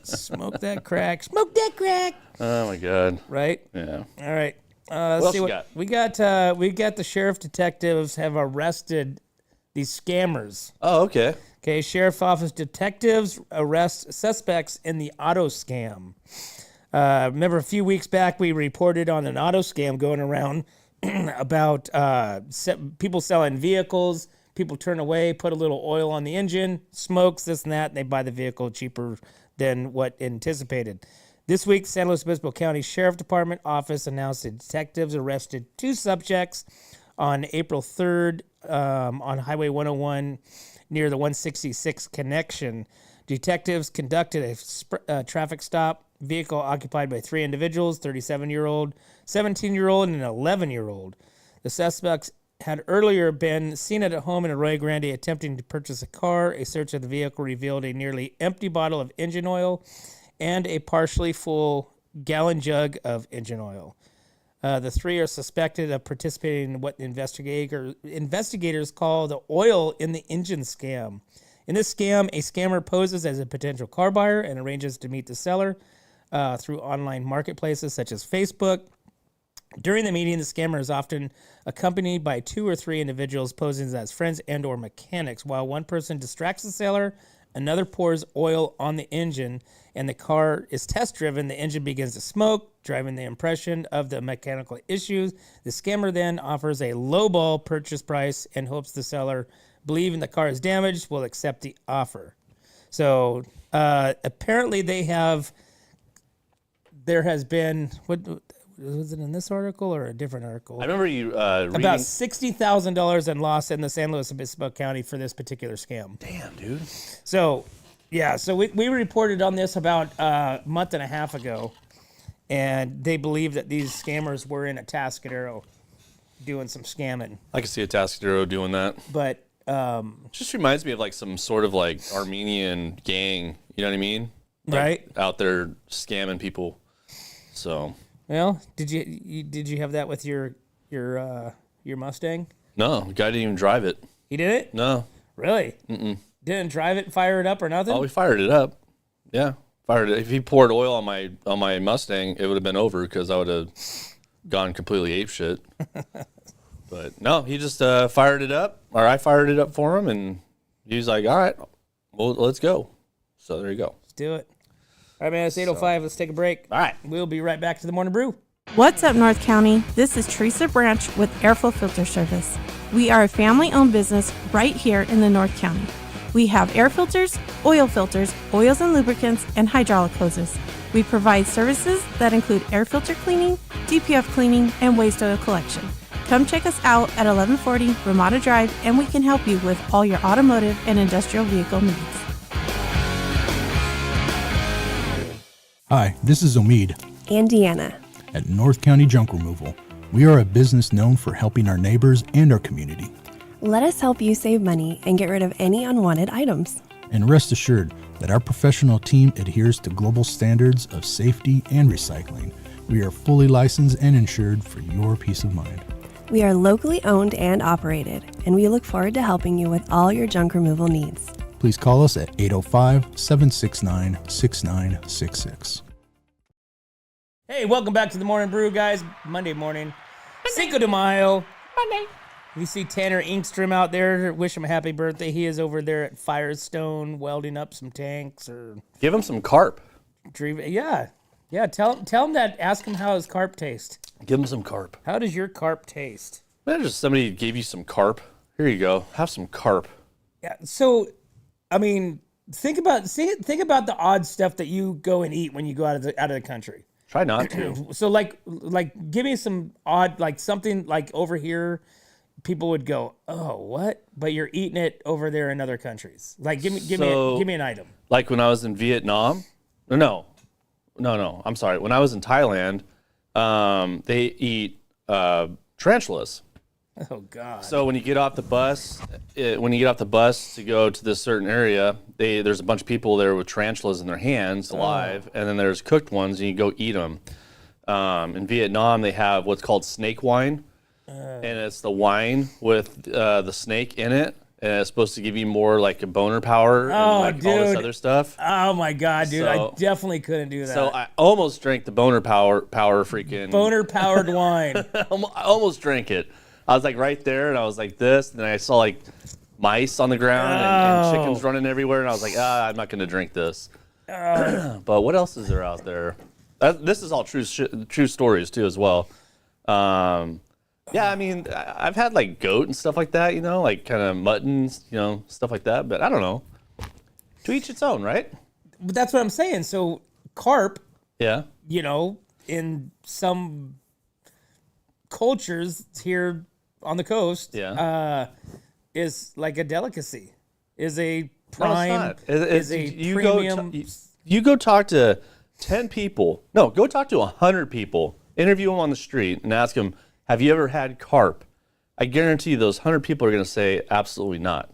Smoke that crack. Smoke that crack. Oh my god. Right. Yeah. All right. else Let's see you what got? we got. The sheriff detectives have arrested these scammers. Oh, okay. Okay, sheriff office detectives arrest suspects in the auto scam. Remember a few weeks back we reported on an auto scam going around about people selling vehicles. People turn away, put a little oil on the engine, smokes, this and that, and they buy the vehicle cheaper than what anticipated. This week, San Luis Obispo County Sheriff Department office announced that detectives arrested 2 subjects on April 3rd on Highway 101 near the 166 connection. Detectives conducted a traffic stop. Vehicle occupied by 3 individuals, 37-year-old, 17-year-old, and an 11-year-old. The suspects had earlier been seen at a home in Arroyo Grande attempting to purchase a car. A search of the vehicle revealed a nearly empty bottle of engine oil and a partially full gallon jug of engine oil. The 3 are suspected of participating in what investigators call the oil in the engine scam. In this scam, a scammer poses as a potential car buyer and arranges to meet the seller through online marketplaces such as Facebook. During the meeting, the scammer is often accompanied by 2 or 3 individuals posing as friends and or mechanics. While one person distracts the seller, another pours oil on the engine, and the car is test-driven. The engine begins to smoke, driving the impression of the mechanical issues. The scammer then offers a lowball purchase price and hopes the seller, believing the car is damaged, will accept the offer. So apparently there has been, what was it in this article or a different article? I remember you reading. About $60,000 in loss in the San Luis Obispo County for this particular scam. Damn, dude. So, yeah, so we reported on this about a month and a half ago, and they believe that these scammers were in Atascadero doing some scamming. I can see a Atascadero doing that. But Just reminds me of like some sort of like Armenian gang. You know what I mean? Like, right out there scamming people. So. Well, did you have that with your Mustang? No, the guy didn't even drive it. He did it? No. Really? Didn't drive it, fire it up, or nothing? Oh, we fired it up. Yeah, fired it. If he poured oil on my Mustang, it would have been over because I would have gone completely apeshit. But no, he just fired it up, or I fired it up for him, and he's like, "All right, well, let's go." So there you go. Let's do it. All right, man, it's 8:05. Let's take a break. All right. We'll be right back to the Morning Brew. What's up, North County? This is Teresa Branch with Airflow Filter Service. We are a family-owned business right here in the North County. We have air filters, oils and lubricants, and hydraulic hoses. We provide services that include air filter cleaning, DPF cleaning, and waste oil collection. Come check us out at 1140 Ramada Drive, and we can help you with all your automotive and industrial vehicle needs. Hi, this is Omid and Deanna at North County Junk Removal. We are a business known for helping our neighbors and our community. Let us help you save money and get rid of any unwanted items. And rest assured that our professional team adheres to global standards of safety and recycling. We are fully licensed and insured for your peace of mind. We are locally owned and operated, and we look forward to helping you with all your junk removal needs. Please call us at 805-769-6966. Hey, welcome back to the Morning Brew, guys. Monday morning. Cinco de Mayo. Monday. You see Tanner Inkstrom out there. Wish him a happy birthday. He is over there at Firestone welding up some tanks or Give him some carp. Yeah. Tell him that. Ask him how his carp tastes. Give him some carp. How does your carp taste? Imagine if somebody gave you some carp. Here you go. Have some carp. Yeah. So, I mean, think about the odd stuff that you go and eat when you go out of the country. Try not to. So like give me some odd, like something like over here, people would go, oh, what? But you're eating it over there in other countries. Like give me an item. Like when I was in Vietnam. No. I'm sorry. When I was in Thailand, they eat tarantulas. Oh God. So when you get off the bus, to go to this certain area, there's a bunch of people there with tarantulas in their hands, alive, and then there's cooked ones, and you go eat them. In Vietnam, they have what's called snake wine, and it's the wine with the snake in it, and it's supposed to give you more like a boner power and like all this other stuff. Oh my God, dude! I definitely couldn't do that. So I almost drank the boner power freaking boner powered wine. I almost drank it. I was like right there, and I was like this, and then I saw like mice on the ground and chickens running everywhere, and I was like, I'm not going to drink this. But what else is there out there? This is all true stories too as well. Yeah, I mean, I've had like goat and stuff like that, like kind of muttons, stuff like that. But I don't know. To each its own, right? But that's what I'm saying. So carp, yeah, in some cultures here on the coast, is like a delicacy. Is a prime. Is a premium. You go talk to 10 people. No, go talk to 100 people. Interview them on the street and ask them, "Have you ever had carp?" I guarantee you those 100 people are going to say absolutely not.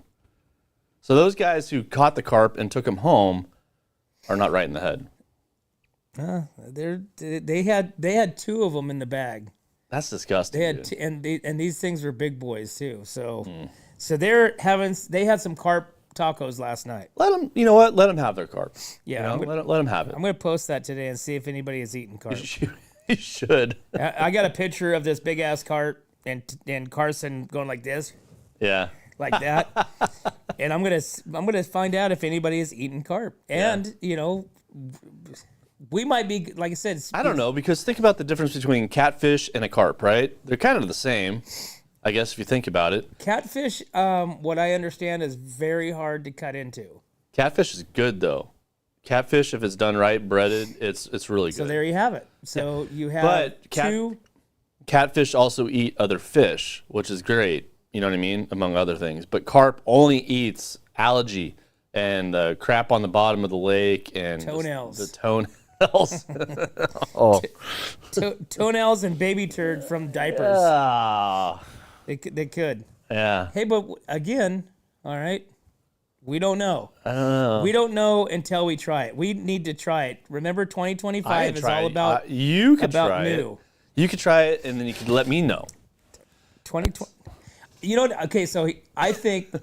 So those guys who caught the carp and took them home are not right in the head. They had 2 of them in the bag. That's disgusting. They had and these things were big boys too. So they had some carp tacos last night. Let them, you know what? Let them have their carp. Yeah, let them have it. I'm gonna post that today and see if anybody has eaten carp. You should. I got a picture of this big ass carp and Carson going like this. Yeah. Like that. And I'm gonna find out if anybody has eaten carp. And we might be, like I said. I don't know, because think about the difference between catfish and a carp, right? They're kind of the same, I guess, if you think about it. Catfish, what I understand, is very hard to cut into. Catfish is good, though. Catfish, if it's done right, breaded, it's really good. So there you have it. So you have catfish also eat other fish, which is great. You know what I mean? Among other things. But carp only eats algae and the crap on the bottom of the lake and toenails. The toenails. Oh. Toenails and baby turd from diapers. They could. Yeah. Hey, but again, all right, we don't know. I don't know. We don't know until we try it. We need to try it. Remember, 2025 is all about you could about try new. it. You could try it, and then you could let me know. 2020. You know what? Okay, so I think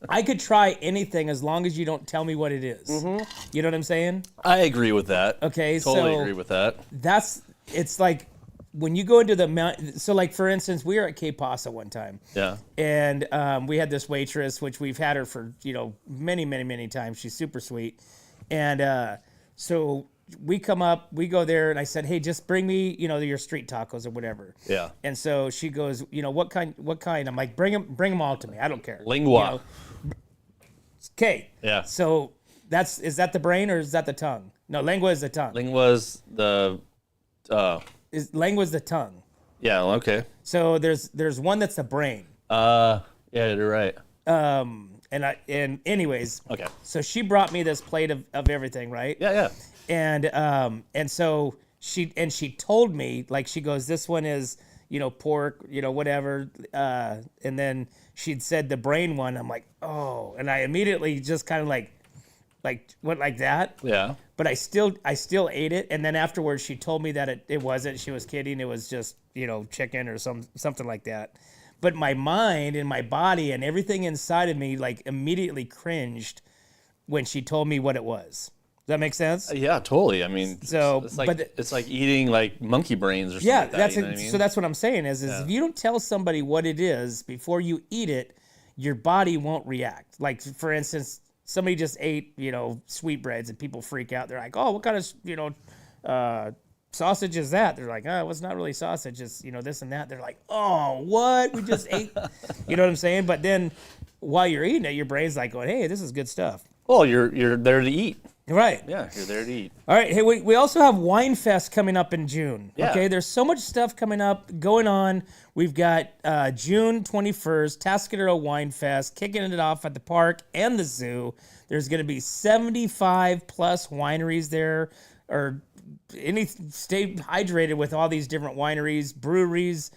I could try anything as long as you don't tell me what it is. Mm-hmm. You know what I'm saying? I agree with that. Okay, totally agree with that. It's like when you go into the mountain. So, like, for instance, we were at Cape Pasa one time. Yeah. And we had this waitress, which we've had her for, many, many, many times. She's super sweet. And so we come up, we go there, and I said, "Hey, just bring me, your street tacos or whatever." Yeah. And so she goes, "What kind? What kind?" I'm like, "Bring them all to me. I don't care." Lingua. Okay. Yeah. So is that the brain or is that the tongue? No, lingua is the tongue. Lingua's the. Lingua's the tongue. Yeah. Okay. So there's one that's the brain. Yeah, you're right. And anyways. Okay. So she brought me this plate of everything, right? Yeah. Yeah. And so she told me, like, she goes, "This one is, pork, whatever." And then she'd said the brain one. I'm like, "Oh," and I immediately just kind of like went like that. Yeah. But I still ate it. And then afterwards she told me that it wasn't, she was kidding. It was just, chicken or something like that. But my mind and my body and everything inside of me, like, immediately cringed when she told me what it was. Does that make sense? Yeah, totally. I mean, so it's like eating like monkey brains or something. Yeah, like that, you know what I mean? So that's what I'm saying is if you don't tell somebody what it is before you eat it, your body won't react. Like, for instance, somebody just ate, sweetbreads and people freak out. They're like, "Oh, what kind of, sausage is that?" They're like, "Oh, it's not really sausage. It's, this and that." They're like, "Oh, what? We just ate." You know what I'm saying? But then while you're eating it, your brain's like going, "Hey, this is good stuff." Well, you're there to eat. Right. Yeah, you're there to eat. All right. Hey, we also have Wine Fest coming up in June. Yeah. Okay. There's so much stuff coming up, going on. We've got June 21st, Tascadero Wine Fest, kicking it off at the park and the zoo. There's going to be 75 plus wineries there, or stay hydrated with all these different wineries, breweries,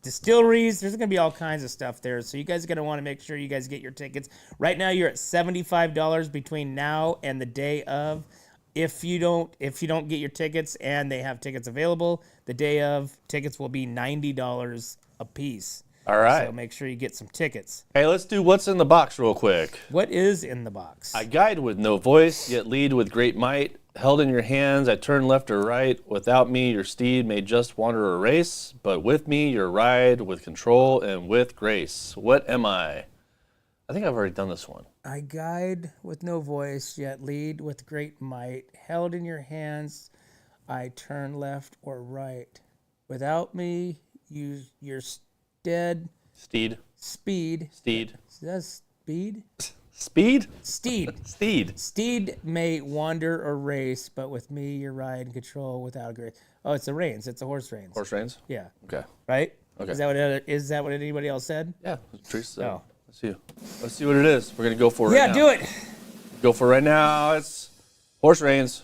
distilleries. There's going to be all kinds of stuff there. So you guys are going to want to make sure you guys get your tickets. Right now you're at $75 between now and the day of. If you don't get your tickets and they have tickets available, the day of, tickets will be $90 a piece. All right. So make sure you get some tickets. Hey, let's do what's in the box real quick. What is in the box? I guide with no voice, yet lead with great might. Held in your hands, I turn left or right. Without me, your steed may just wander a race, but with me, your ride with control and with grace. What am I? I think I've already done this one. I guide with no voice, yet lead with great might. Held in your hands, I turn left or right. Without me, your steed. Speed. Steed. Is that speed? Speed? Steed. Steed. Steed may wander or race, but with me, your ride and control without grace. Oh, it's the reins. It's the horse reins. Horse reins? Yeah. Okay. Right? Okay. Is that what anybody else said? Yeah, Teresa. Oh. Let's see what it is. We're gonna go for it. Yeah, right now. do it. Go for it right now. It's horse reins.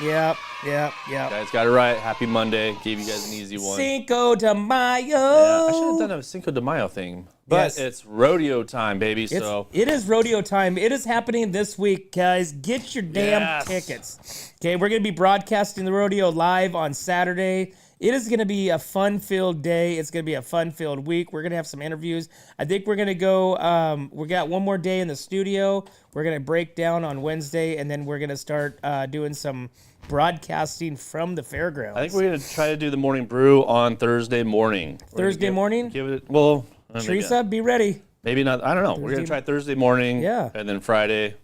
Yep. Guys got it right. Happy Monday. Gave you guys an easy one. Cinco de Mayo. Yeah, I should have done a Cinco de Mayo thing. But Yes. it's rodeo time, baby. So It is rodeo time. It is happening this week, guys. Get your damn Yes. tickets. Okay, we're going to be broadcasting the rodeo live on Saturday. It is going to be a fun-filled day. It's going to be a fun-filled week. We're going to have some interviews. I think we're going to go, we got one more day in the studio. We're going to break down on Wednesday, and then we're going to start doing some broadcasting from the fairgrounds. I think we're gonna try to do the morning brew on Thursday morning. Thursday morning? Give it. Well, Teresa, be ready. maybe not. I don't know. We're gonna try Thursday morning. Yeah. And then Friday,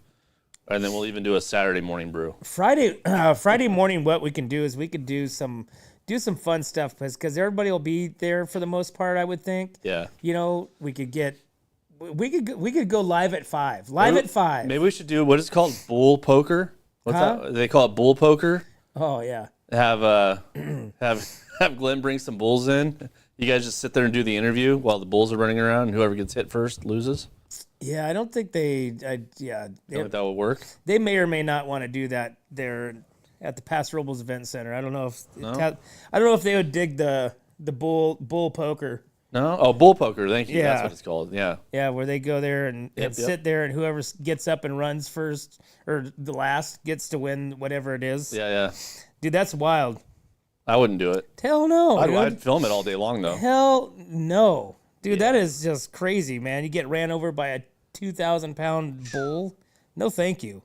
and then we'll even do a Saturday morning brew. Friday morning, what we can do is we could do some fun stuff because everybody will be there for the most part. I would think. Yeah. You know, we could go live at 5. Live at 5. Maybe we should do what is it called bull poker. What's Huh? that? They call it bull poker. Oh yeah. Have Glenn bring some bulls in. You guys just sit there and do the interview while the bulls are running around, and whoever gets hit first loses. Yeah, I don't think they. You think that would work? They may or may not want to do that there at the Pass Robles Event Center. I don't know if they would dig the bull poker. No. Oh, bull poker. Thank you. Yeah. That's what it's called. Yeah. Yeah, where they go there and Yep. sit there, and whoever gets up and runs first or the last gets to win whatever it is. Yeah. Dude, that's wild. I wouldn't do it. Hell no. dude. I'd film it all day long though. Hell no. Dude, that is just crazy, man. You get ran over by a 2,000-pound bull? No, thank you.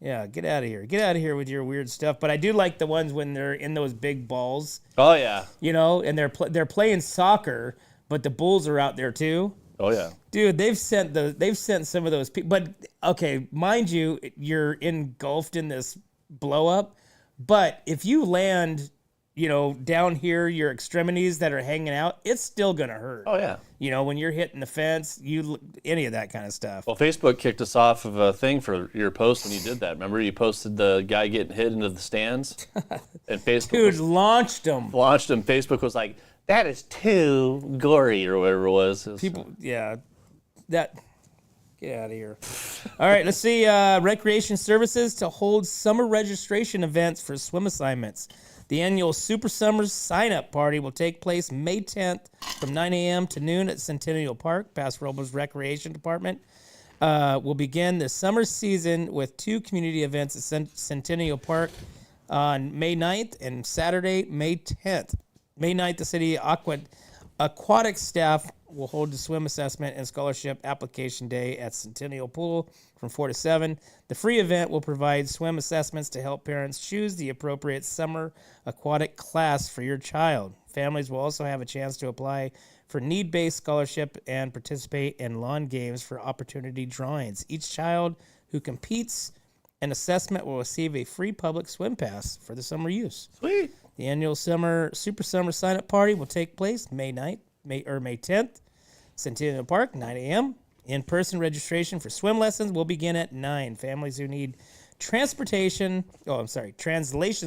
Yeah, get out of here. Get out of here with your weird stuff. But I do like the ones when they're in those big balls, Oh yeah. you know, and they're playing soccer, but the bulls are out there too. Oh yeah. Dude, they've sent some of those people. But okay, mind you, you're engulfed in this blow up. But if you land, you know, down here, your extremities that are hanging out, it's still gonna hurt. Oh yeah. You know, when you're hitting the fence, any of that kind of stuff. Well, Facebook kicked us off of a thing for your post when you did that. Remember, you posted the guy getting hit into the stands, and Facebook Dude, launched them. launched him. Facebook was like, "That is too gory," or whatever it was. People, yeah, that. Get out of here. All right, let's see. Recreation Services to hold summer registration events for swim assignments. The annual Super Summers sign-up party will take place May 10th from 9 a.m. to noon at Centennial Park. Pass Robles Recreation Department will begin the summer season with 2 community events at Centennial Park on May 9th and Saturday, May 10th. May 9th, the city aquatic staff will hold the swim assessment and scholarship application day at Centennial Pool from 4 to 7. The free event will provide swim assessments to help parents choose the appropriate summer aquatic class for your child. Families will also have a chance to apply for need-based scholarship and participate in lawn games for opportunity drawings. Each child who competes an assessment will receive a free public swim pass for the summer use. Sweet. The annual Super Summer sign-up party will take place May 10th, Centennial Park, 9 a.m. In-person registration for swim lessons will begin at 9. Families who need translation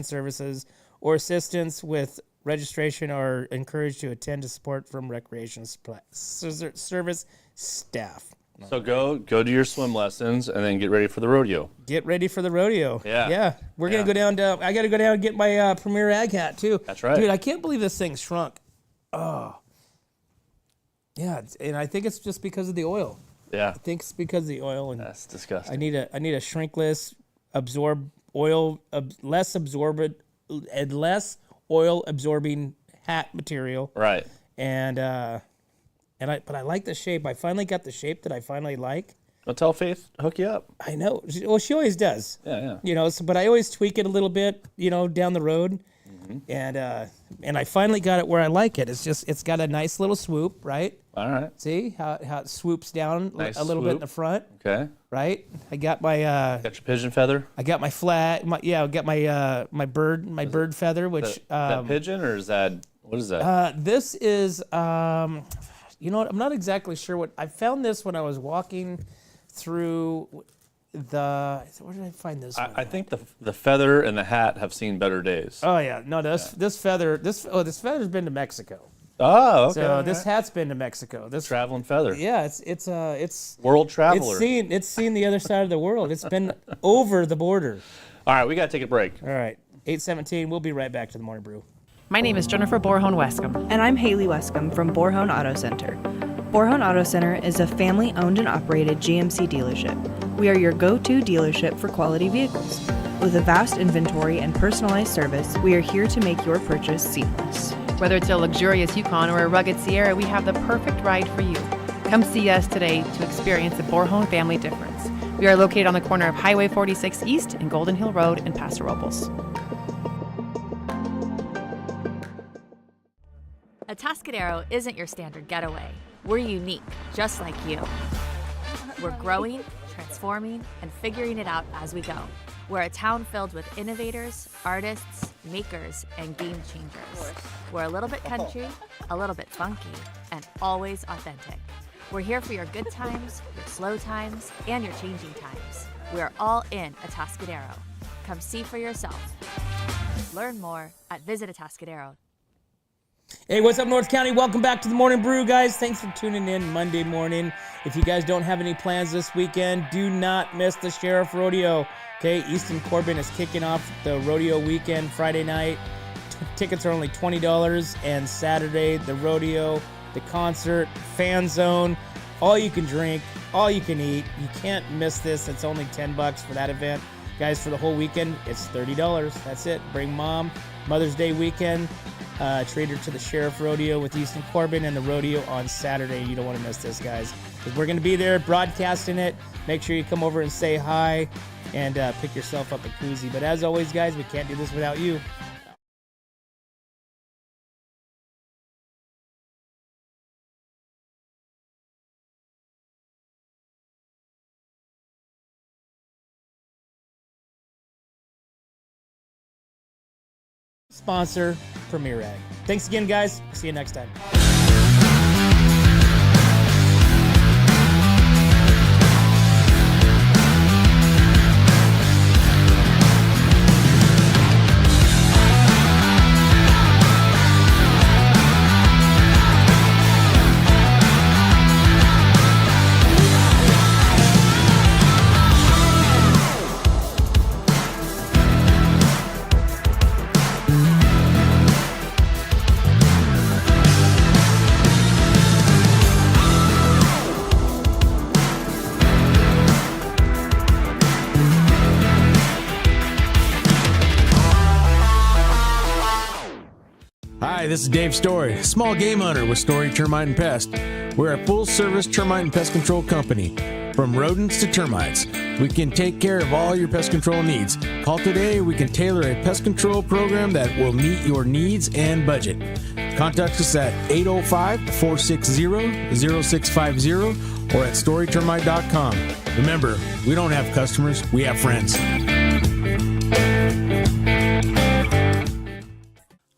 services or assistance with registration are encouraged to attend to support from Recreation Service staff. So go do your swim lessons and then get ready for the rodeo. Get ready for the rodeo. Yeah. Yeah. We're going to go down to, I got to go down and get my Premier Ag hat too. That's right. Dude, I can't believe this thing shrunk. Oh. Yeah. And I think it's just because of the oil. Yeah. I think it's because of the oil. And That's disgusting. I need a shrinkless, less oil absorbing hat material. Right. But I like the shape. I finally got the shape that I finally like. I'll tell Faith, hook you up. I know. Well, she always does. Yeah. You know, but I always tweak it a little bit, you know, down the road. Mm-hmm. And I finally got it where I like it. It's got a nice little swoop, right? All right. See how it swoops down Nice a little bit in swoop. the front, Okay. right? I got my Got your pigeon feather? I got my flag. I got my bird feather, which that pigeon, or is that, what is that? this is you know what? I'm not exactly sure what I found this when I was walking through where did I find this? I think the feather and the hat have seen better days. Oh yeah, no, this feather's been to Mexico. Oh, okay. So this hat's been to Mexico. This Traveling feather. Yeah, it's World traveler. It's seen the other side of the world. It's been over the border. All right, we got to take a break. All right, 8:17. We'll be right back to the Morning Brew. My name is Jennifer Borhone-Wescombe. And I'm Haley Wescombe from Borhone Auto Center. Borhone Auto Center is a family-owned and operated GMC dealership. We are your go-to dealership for quality vehicles. With a vast inventory and personalized service, we are here to make your purchase seamless. Whether it's a luxurious Yukon or a rugged Sierra, we have the perfect ride for you. Come see us today to experience the Borhone family difference. We are located on the corner of Highway 46 East and Golden Hill Road in Paso Robles. Atascadero isn't your standard getaway. We're unique, just like you. We're growing, transforming, and figuring it out as we go. We're a town filled with innovators, artists, makers, and game changers. We're a little bit country, a little bit funky, and always authentic. We're here for your good times, your slow times, and your changing times. We are all in Atascadero. Come see for yourself. Learn more at visitatascadero.com. Hey, what's up, North County? Welcome back to the Morning Brew, guys. Thanks for tuning in Monday morning. If you guys don't have any plans this weekend, do not miss the Sheriff Rodeo. Okay, Easton Corbin is kicking off the rodeo weekend Friday night. Tickets are only $20, and Saturday, the rodeo, the concert, fan zone, all you can drink, all you can eat. You can't miss this. It's only $10 for that event. Guys, for the whole weekend, it's $30. That's it. Bring mom. Mother's Day weekend. Treat her to the Sheriff Rodeo with Easton Corbin and the rodeo on Saturday. You don't want to miss this, guys, because we're going to be there broadcasting it. Make sure you come over and say hi and pick yourself up a koozie. But as always, guys, we can't do this without you. Sponsor, Premier Ag. Thanks again, guys. See you next time. Hi, this is Dave Story, small game hunter with Story Termite and Pest. We're a full-service termite and pest control company. From rodents to termites, we can take care of all your pest control needs. Call today, we can tailor a pest control program that will meet your needs and budget. Contact us at 805-460-0650 or at storytermite.com. Remember, we don't have customers, we have friends.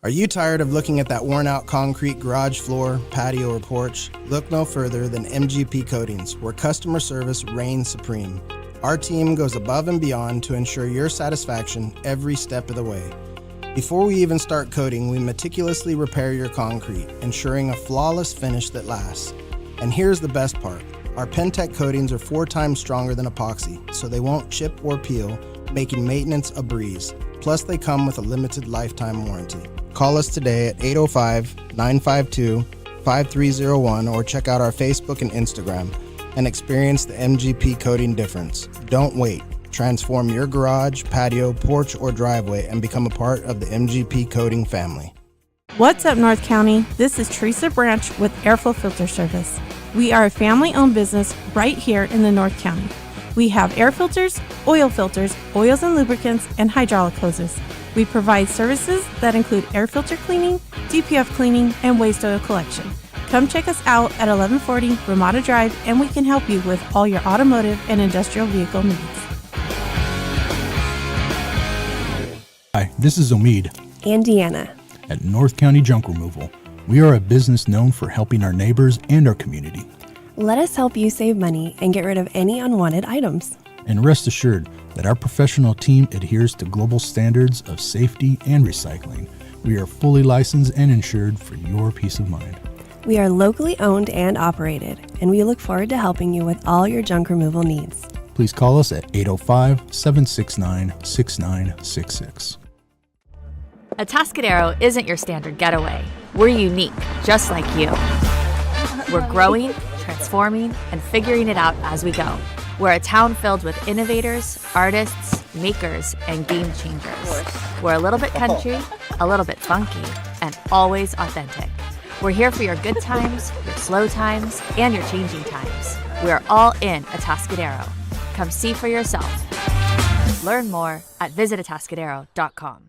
Are you tired of looking at that worn-out concrete garage floor, patio, or porch? Look no further than MGP Coatings, where customer service reigns supreme. Our team goes above and beyond to ensure your satisfaction every step of the way. Before we even start coating, we meticulously repair your concrete, ensuring a flawless finish that lasts. And here's the best part. Our Pentec coatings are 4 times stronger than epoxy, so they won't chip or peel, making maintenance a breeze. Plus, they come with a limited lifetime warranty. Call us today at 805-952-5301 or check out our Facebook and Instagram and experience the MGP coating difference. Don't wait. Transform your garage, patio, porch, or driveway and become a part of the MGP coating family. What's up, North County? This is Teresa Branch with Airflow Filter Service. We are a family-owned business right here in the North County. We have air filters, oils and lubricants, and hydraulic hoses. We provide services that include air filter cleaning, DPF cleaning, and waste oil collection. Come check us out at 1140 Ramada Drive, and we can help you with all your automotive and industrial vehicle needs. Hi, this is Omid And Deanna. at North County Junk Removal. We are a business known for helping our neighbors and our community. Let us help you save money and get rid of any unwanted items. And rest assured that our professional team adheres to global standards of safety and recycling. We are fully licensed and insured for your peace of mind. We are locally owned and operated, and we look forward to helping you with all your junk removal needs. Please call us at 805-769-6966. Atascadero isn't your standard getaway. We're unique, just like you. We're growing, transforming, and figuring it out as we go. We're a town filled with innovators, artists, makers, and game changers. We're a little bit country, a little bit funky, and always authentic. We're here for your good times, your slow times, and your changing times. We are all in Atascadero. Come see for yourself. Learn more at visitatascadero.com.